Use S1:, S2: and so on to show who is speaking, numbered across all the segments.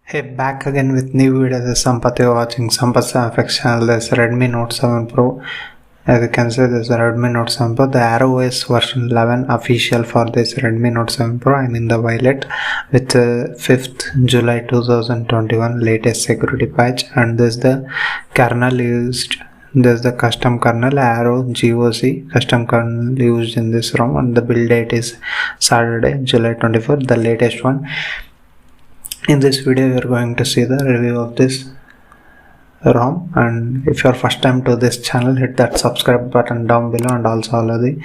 S1: Hey, back again with new video. This is Sampath. You're watching Sampath's FX channel. This Redmi Note 7 Pro. As you can see, this is Redmi Note 7 Pro. The ArrowOS version 11 official for this Redmi Note 7 Pro. I'm in the violet with 5th July 2021 latest security patch, and this is the kernel used. This is the custom kernel Arrow GOC custom kernel used in this ROM, and the build date is Saturday, July 24th, the latest one. In this video we are going to see the review of this ROM, and if you are first time to this channel, hit that subscribe button down below and also allow the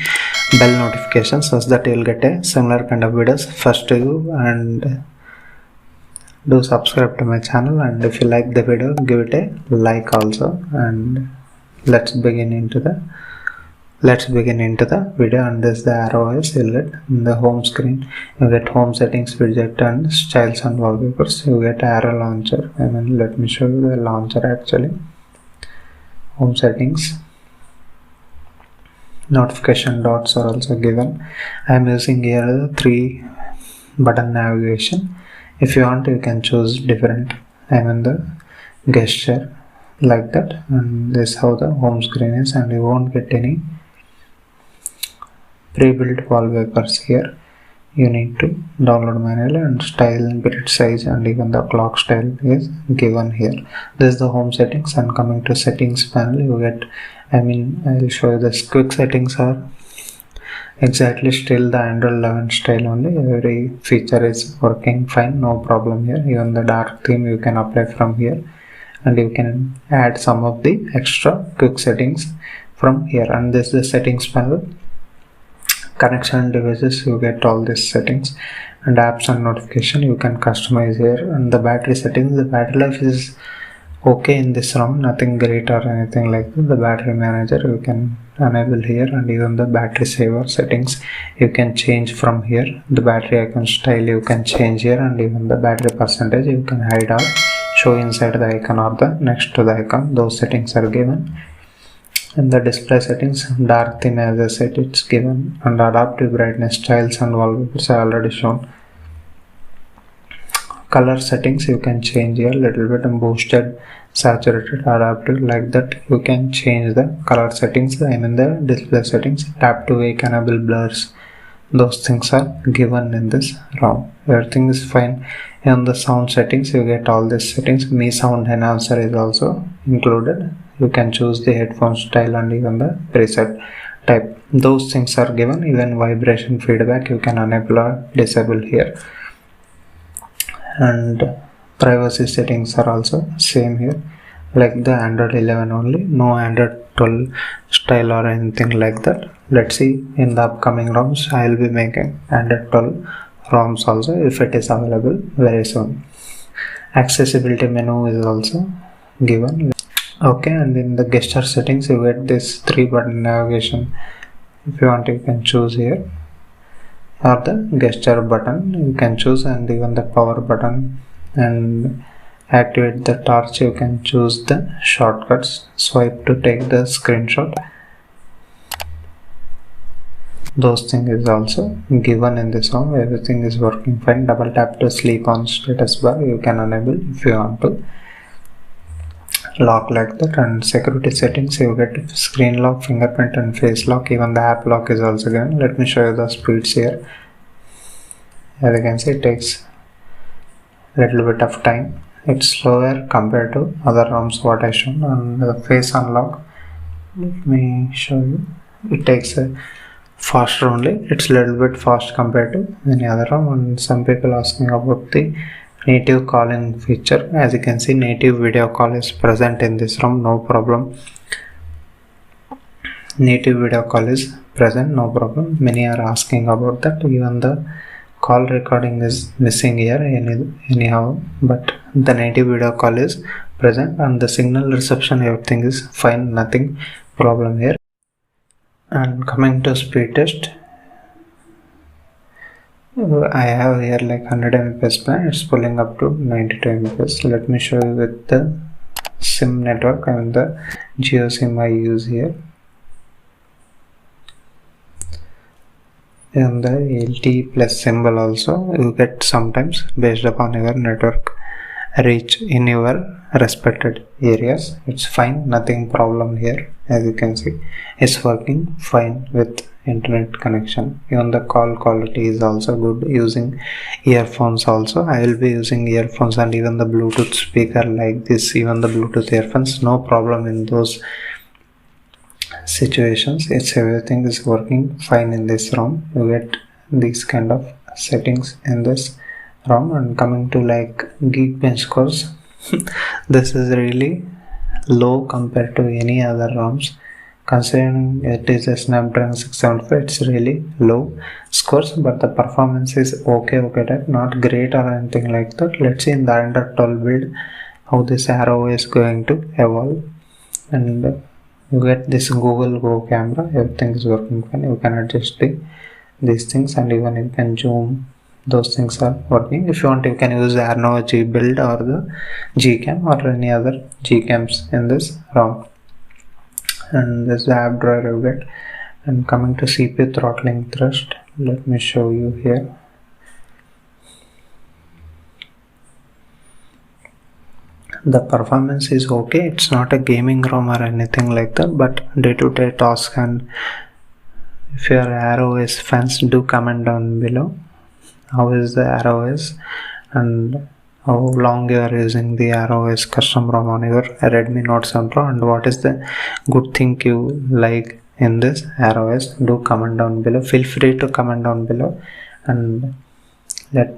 S1: bell notifications so that you will get a similar kind of videos first to you. And do subscribe to my channel, and if you like the video, give it a like also. And let's begin into the video. And this is the ArrowOS. You'll get in the home screen, you get home settings, widget and styles and wallpapers. You get Arrow launcher. Let me show you the launcher actually. Home settings, notification dots are also given. I am using here the 3 button navigation. If you want, you can choose different. The gesture like that, and this is how the home screen is, and you won't get any pre-built wallpapers here. You need to download manually, and style, grid size and even the clock style is given here. This is the home settings, and coming to settings panel, you get I'll show you this. Quick settings are exactly still the Android 11 style only. Every feature is working fine, no problem here. Even the dark theme you can apply from here, and you can add some of the extra quick settings from here. And this is the settings panel. Connection devices, you get all these settings, and apps and notification you can customize here. And the battery settings, the battery life is okay in this ROM, nothing great or anything like that. The battery manager you can enable here, and even the battery saver settings you can change from here. The battery icon style you can change here, and even the battery percentage you can hide or show inside the icon or the next to the icon. Those settings are given. And the display settings, dark theme as I said, it's given, and adaptive brightness, styles and wallpapers are already shown. Color settings you can change here little bit, and boosted, saturated, adaptive, like that you can change the color settings. The display settings, tap to wake, enable blurs, those things are given in this ROM. Everything is fine. In the sound settings you get all these settings. Mi sound enhancer is also included. You can choose the headphone style and even the preset type. Those things are given. Even vibration feedback you can enable or disable here. And privacy settings are also same here, like the Android 11 only, no Android 12 style or anything like that. Let's see in the upcoming ROMs. I will be making Android 12 ROMs also if it is available very soon. Accessibility menu is also given. Okay, and in the gesture settings you get this 3 button navigation. If you want, you can choose here, or the gesture button you can choose, and even the power button. And activate the torch, you can choose the shortcuts. Swipe to take the screenshot. Those things is also given in this ROM. Everything is working fine. Double tap to sleep on status bar you can enable if you want to. Lock like that. And security settings you get screen lock, fingerprint and face lock. Even the app lock is also given. Let me show you the speeds here. As you can see, it takes a little bit of time. It's slower compared to other ROMs what I shown. And the face unlock, let me show you, it takes a faster only. It's a little bit fast compared to any other ROM. And some people asking about the native calling feature. As you can see, native video call is present in this ROM, no problem. Native video call is present, no problem. Many are asking about that. Even the call recording is missing here anyhow, but the native video call is present, and the signal reception, everything is fine, nothing problem here. And coming to speed test, I have here like 100 Mbps plan. It's pulling up to 92 Mbps. Let me show you with the SIM network and the Jio SIM I use here. And the LTE plus symbol also you get sometimes based upon your network reach in your respected areas. It's fine, nothing problem here. As you can see, it's working fine with internet connection. Even the call quality is also good using earphones. Also I will be using earphones, and even the Bluetooth speaker like this, even the Bluetooth earphones, no problem in those situations. It's everything is working fine in this ROM. You get these kind of settings in this ROM. And coming to like Geekbench scores, this is really low compared to any other ROMs. Considering it is a Snapdragon 675, it's really low scores, but the performance is okay type, not great or anything like that. Let's see in the under 12 build how this Arrow is going to evolve. And you get this Google Go camera, everything is working fine. You can adjust these things, and even you can zoom. Those things are working. If you want, you can use the Arno G build or the Gcam or any other Gcams in this ROM. And this is the app driver you get. And coming to CPU throttling thrust, let me show you here. The performance is okay. It's not a gaming ROM or anything like that, but day-to-day tasks, and if your ArrowOS fans, do comment down below how is the ArrowOS and how long you are using the ArrowOS custom ROM on your Redmi Note 7 Pro, and what is the good thing you like in this ArrowOS. Do comment down below. Feel free to comment down below. And as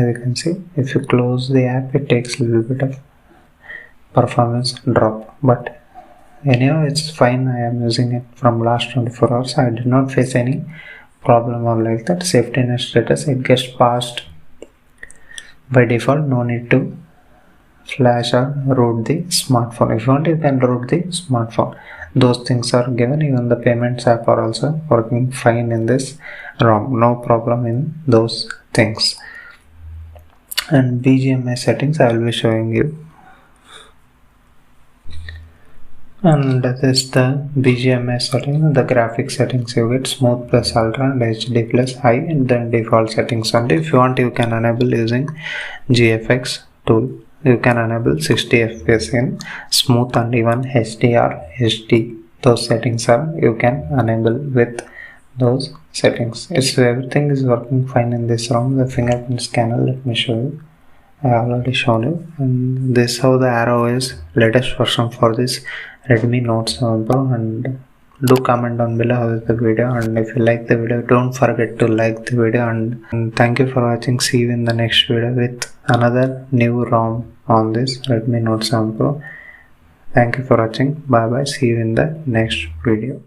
S1: you can see, if you close the app, it takes a little bit of performance drop, but anyhow it's fine. I am using it from last 24 hours. I did not face any problem or like that. Safety net status, it gets passed by default. No need to flash or root the smartphone. If you want, you can root the smartphone. Those things are given. Even the payments app are also working fine in this ROM. No problem in those things. And BGMI settings I will be showing you. And this is the BGMI setting, the graphic settings. You get smooth plus ultra and HD plus high, and then default settings only. If you want, you can enable using GFX tool. You can enable 60 FPS in smooth and even HDR, HD. Those settings are you can enable with those settings. It's everything is working fine in this ROM. The fingerprint scanner, let me show you. I already shown you. And this is how the ArrowOS latest version for this Redmi Note 7 Pro. And do comment down below how is the video, and if you like the video, don't forget to like the video. And thank you for watching. See you in the next video with another new ROM on this Redmi Note 7 Pro. Thank you for watching. Bye bye. See you in the next video.